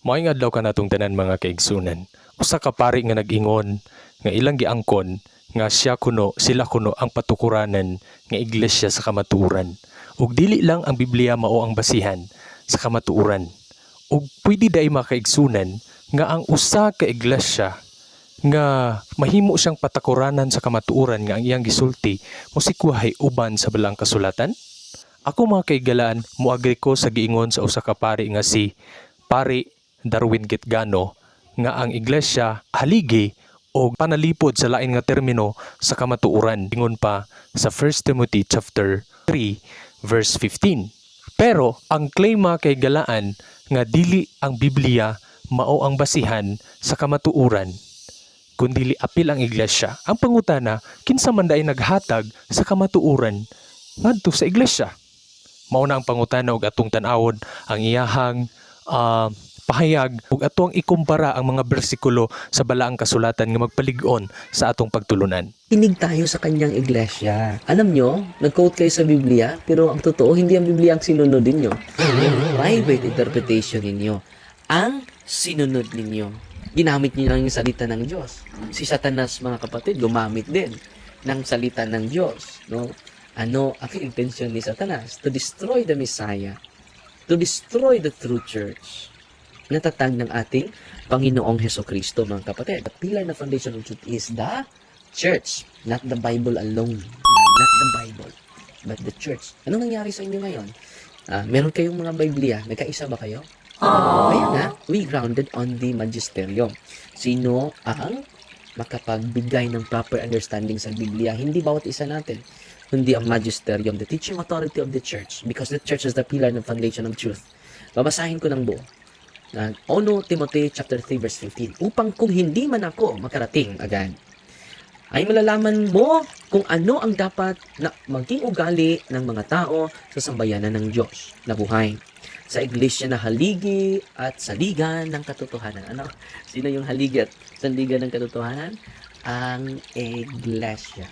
Maayong adlaw ka natong tanan mga kaigsunan. Usa ka pari nga nag-ingon nga ilang giangkon nga sila kuno ang patukuranan nga iglesia sa kamatuoran. Ug dili lang ang Biblia mao ang basihan sa kamatuoran. Ug pwede day mga kaigsunan nga ang usa ka iglesia nga mahimo siyang patakuranan sa kamatuoran nga ang iyang gisulti mosikwahay uban sa balang kasulatan. Ako mga kaigalaan, moagri ko sa giingon sa usa ka pari nga si Pari Darwin Gitgano nga ang iglesia haligi o panalipod sa lain nga termino sa kamatuoran. Ingon pa sa 1 Timothy chapter 3 verse 15. Pero ang claim kay galaan nga dili ang Biblia mao ang basihan sa kamatuoran kundi apil ang iglesia. Ang pangutana, kinsa man day naghatag sa kamatuoran ngadto sa iglesia? Mao na ang pangutana ug atong tan-awon ang iyahang pahayag ug atong ikumpara ang mga bersikulo sa balaang kasulatan nga magpalig-on sa atong pagtulunan. Inig tayo sa kanyang iglesia. Alam nyo, nag-quote kayo sa Biblia, pero ang totoo, hindi ang Biblia ang sinunod ninyo. Yung private interpretation ninyo. Ang sinunod ninyo. Ginamit niyo lang yung salita ng Diyos. Si Satanas, mga kapatid, gumamit din ng salita ng Diyos. No? Ano ang intensyon ni Satanas? To destroy the Messiah. To destroy the true church. Natatag ng ating Panginoong Hesukristo, mga kapatid. The pillar na foundation of truth is the church, not the Bible alone. Not the Bible, but the church. Anong nangyari sa inyo ngayon? Meron kayong mga Biblia. Nagkaisa ba kayo? Kaya nga, we grounded on the magisterium. Sino ang makapagbigay ng proper understanding sa Biblia? Hindi bawat isa natin, kundi ang magisterium, the teaching authority of the church, because the church is the pillar and foundation of truth. Babasahin ko ng buo. 1 Timothy chapter 3 verse 15. Upang kung hindi man ako makarating agad, ay malalaman mo kung ano ang dapat na maging ugali ng mga tao sa sambayanan ng Diyos na buhay, sa iglesia na haligi at saligan ng katotohanan. Ano? Sino yung haligi at saligan ng katotohanan? Ang iglesia.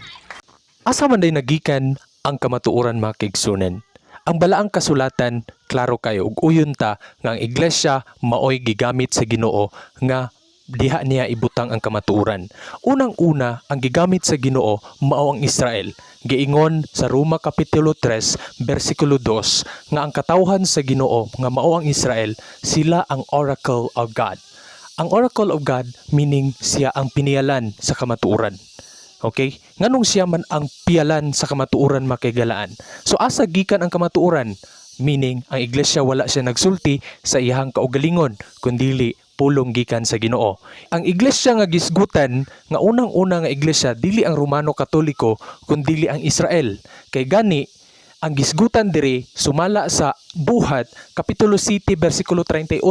Asa man day nagikan ang kamatuoran mga kaigsunan? Ang balaang kasulatan, klaro kayo ug uyon ta nga ang iglesia maoy gigamit sa Ginoo nga diha niya ibutang ang kamatuoran. Unang-una, ang gigamit sa Ginoo mao ang Israel. Giingon sa Roma kapitulo 3 bersikulo 2 nga ang katawhan sa Ginoo nga mao ang Israel, sila ang oracle of God. Ang oracle of God meaning siya ang pinialan sa kamatuoran. Okay? Nganong siya man ang pialan sa kamatuoran makaigalaan. So asa gikan ang kamatuoran? Meaning, ang iglesia wala siya nagsulti sa iyang kaugalingon, kundili pulong gikan sa Ginoo. Ang iglesia nga gisgutan, nga unang-una nga iglesia, dili ang Romano Katoliko, kundili ang Israel. Kay gani, ang gisgutan diri sumala sa Buhat, Kapitulo 7, versikulo 38,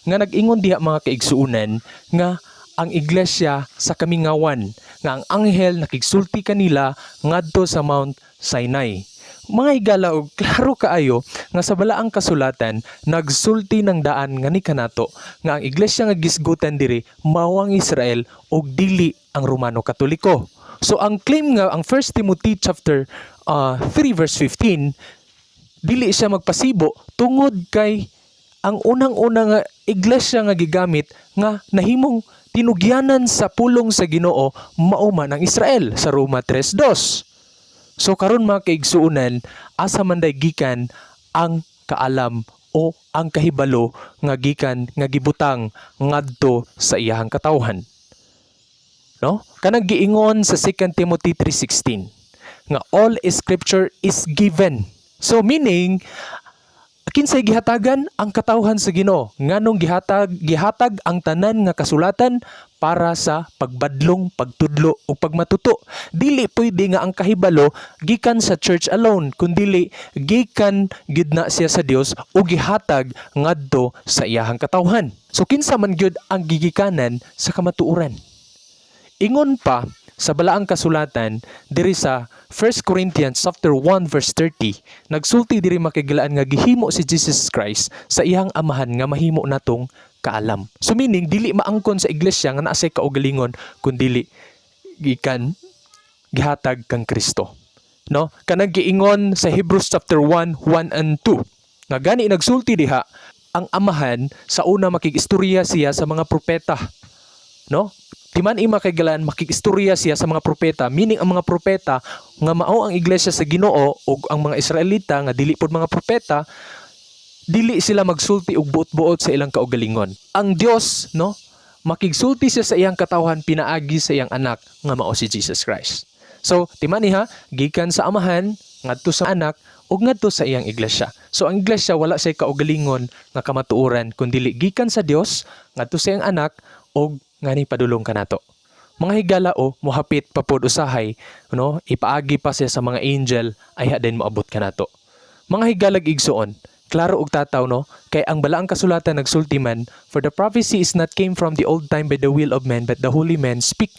nga nag-ingon diha mga kaigsuunan, nga ang iglesia sa kamingawan, nga ang anghel nakigsulti kanila ngadto sa Mount Sinai. Mga higala og klaro kaayo nga sa balaang kasulatan nagsulti ng daan nga ni kanato nga ang iglesia nga gisgutan diri mao ang Israel og dili ang Romano Katoliko. So ang claim nga ang 1 Timothy chapter 3 verse 15 dili siya magpasibo tungod kay ang unang-una nga iglesia nga gigamit nga nahimong tinugyanan sa pulong sa Ginoo mao man ang Israel sa Roma 3:2. So karon mga kaigsuunan, asa man day gikan ang kaalam o ang kahibalo nga gikan nga gibutang ngadto sa iyahang katawhan. No? Kanang giingon sa 2 Timothy 3:16 nga all scripture is given. So meaning kinsay gihatagan ang katawhan sa Ginoo, nganong gihatag ang tanan nga kasulatan para sa pagbadlong, pagtudlo ug pagmatuto. Dili pwede nga ang kahibalo gikan sa church alone, kundi gikan gyud na siya sa Dios ug gihatag ngadto sa iyahang katawhan. So kinsa man gyud ang gigikanan sa kamatuoran. Ingon pa sa balaang kasulatan diri sa 1 Corinthians chapter 1 verse 30, nagsulti diri makigilaan nga gihimo si Jesus Christ sa iyang amahan nga mahimo natong kaalam. So meaning dili maangkon sa iglesia nga naa say kaugalingon kundi gikan gihatag kang Kristo. No? Kanang giingon sa Hebrews chapter 1:1 and 2. Nga gani nagsulti diha ang amahan sa una makigistorya siya sa mga propeta, no? Timan ima kay galan makigistorya siya sa mga propeta, meaning ang mga propeta nga mao ang iglesia sa Ginoo ug ang mga Israelita nga dili pod mga propeta, dili sila magsulti og buot-buot sa ilang kaugalingon. Ang Dios, no, makigsulti siya sa iyang katawhan pinaagi sa iyang anak nga mao si Jesus Christ. So, timan niha gikan sa amahan ngadto sa anak ug ngadto sa iyang iglesia. So ang iglesia wala say kaugalingon nga kamatuoran kundi gikan sa Dios ngadto sa iyang anak ug ngani padulong kanato. Mga higala mohapit pa pod usahay, no, ipaagi pa siya sa mga angel ay din moabot kanato. Mga higalag igsuon, klaro og tataw, no, kay ang balaang kasulatan nagsulti man, for the prophecy is not came from the old time by the will of men, but the holy men speak,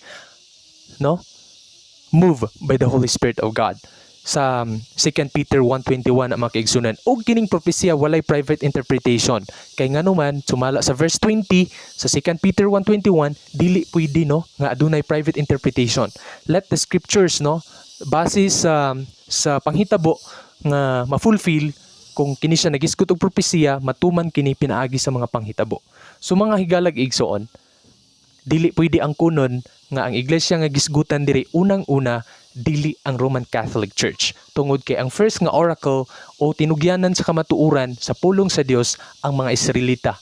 no, move by the Holy Spirit of God. Sa 2 Peter 1:21 ang mga kaigsunan, og kining propesya walay private interpretation. Kay ngano man sumala sa verse 20 sa 2 Peter 1:21, dili pwede, no, nga adunay private interpretation. Let the scriptures, no, base sa panghitabo nga ma-fulfill kung kini siya nagisgot og propesya, matuman kini pinaagi sa mga panghitabo. So mga higalag igsoon, dili pwede ang kunon nga ang iglesia nga gisgutan diri unang-una dili ang Roman Catholic Church. Tungod kay ang first nga oracle o tinugyanan sa kamatuuran sa pulong sa Dios ang mga Israelita,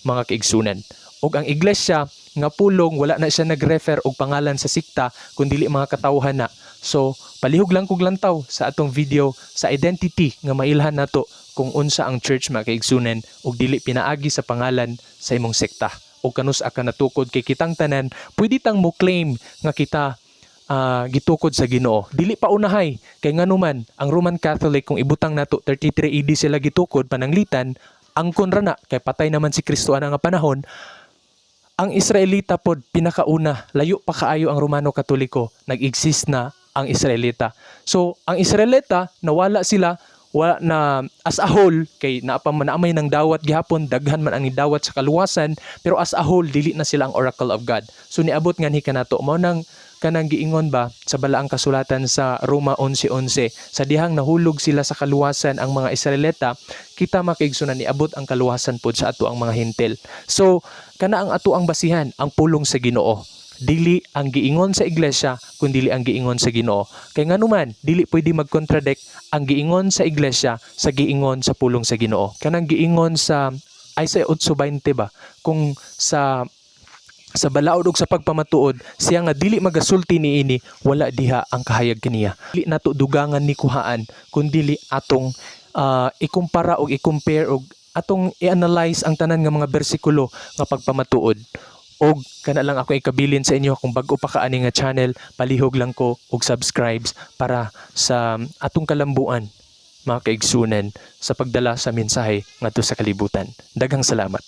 mga kaigsunan. Og ang iglesia nga pulong wala na siya nag-refer og pangalan sa sikta kundi mga katawhan na. So palihog lang kog lantaw sa atong video sa identity nga mailhan nato kung unsa ang church, mga kaigsunan, og dili pinaagi sa pangalan sa imong sekta o kanus ka natukod kay kitang tanan pwede tang mo claim nga kita gitukod sa Ginoo. Dili pa unahay kay nganuman ang Roman Catholic kung ibutang nato 33 AD sila gitukod pananglitan, ang konra na kay patay naman si Kristo ana nga panahon. Ang Israelita pod pinakauna, layo pa kaayo ang Romano Katoliko, nag-exist na ang Israelita. So ang Israelita nawala sila, wala na as a whole kay naamay ng dawat gihapon, daghan man ang nidawat sa kaluwasan, pero as a whole dili na sila ang oracle of God. So niabot nganhi kanato mao nang kanang giingon ba sa balaang kasulatan sa Roma 11:11, sa dihang nahulog sila sa kaluwasan ang mga Israelita, kita makaigsunan niabot ang kaluwasan pod sa ato ang mga Hintil. So kana ang ato ang basihan, ang pulong sa Ginoo. Dili ang giingon sa iglesia kundi dili ang giingon sa Ginoo. Kay nganuman dili pwede mag-contradict ang giingon sa iglesia sa giingon sa pulong sa Ginoo. Kanang giingon sa Isaiah 8:20 ba, kung sa balaod ug sa pagpamatuod siya nga dili magasulti niini, wala diha ang kahayag kaniya. Dili nato dugangan ni kuhaan kundi dili atong ikumpara og i-compare og atong i-analyze ang tanan nga mga bersikulo nga pagpamatuod. Og kana lang ako ikabilin sa inyo, kung bag-o pa ka ani nga channel, palihog lang ko og subscribes para sa atong kalambuan, mga kaigsunan, sa pagdala sa mensahe ngadto sa kalibutan. Daghang salamat.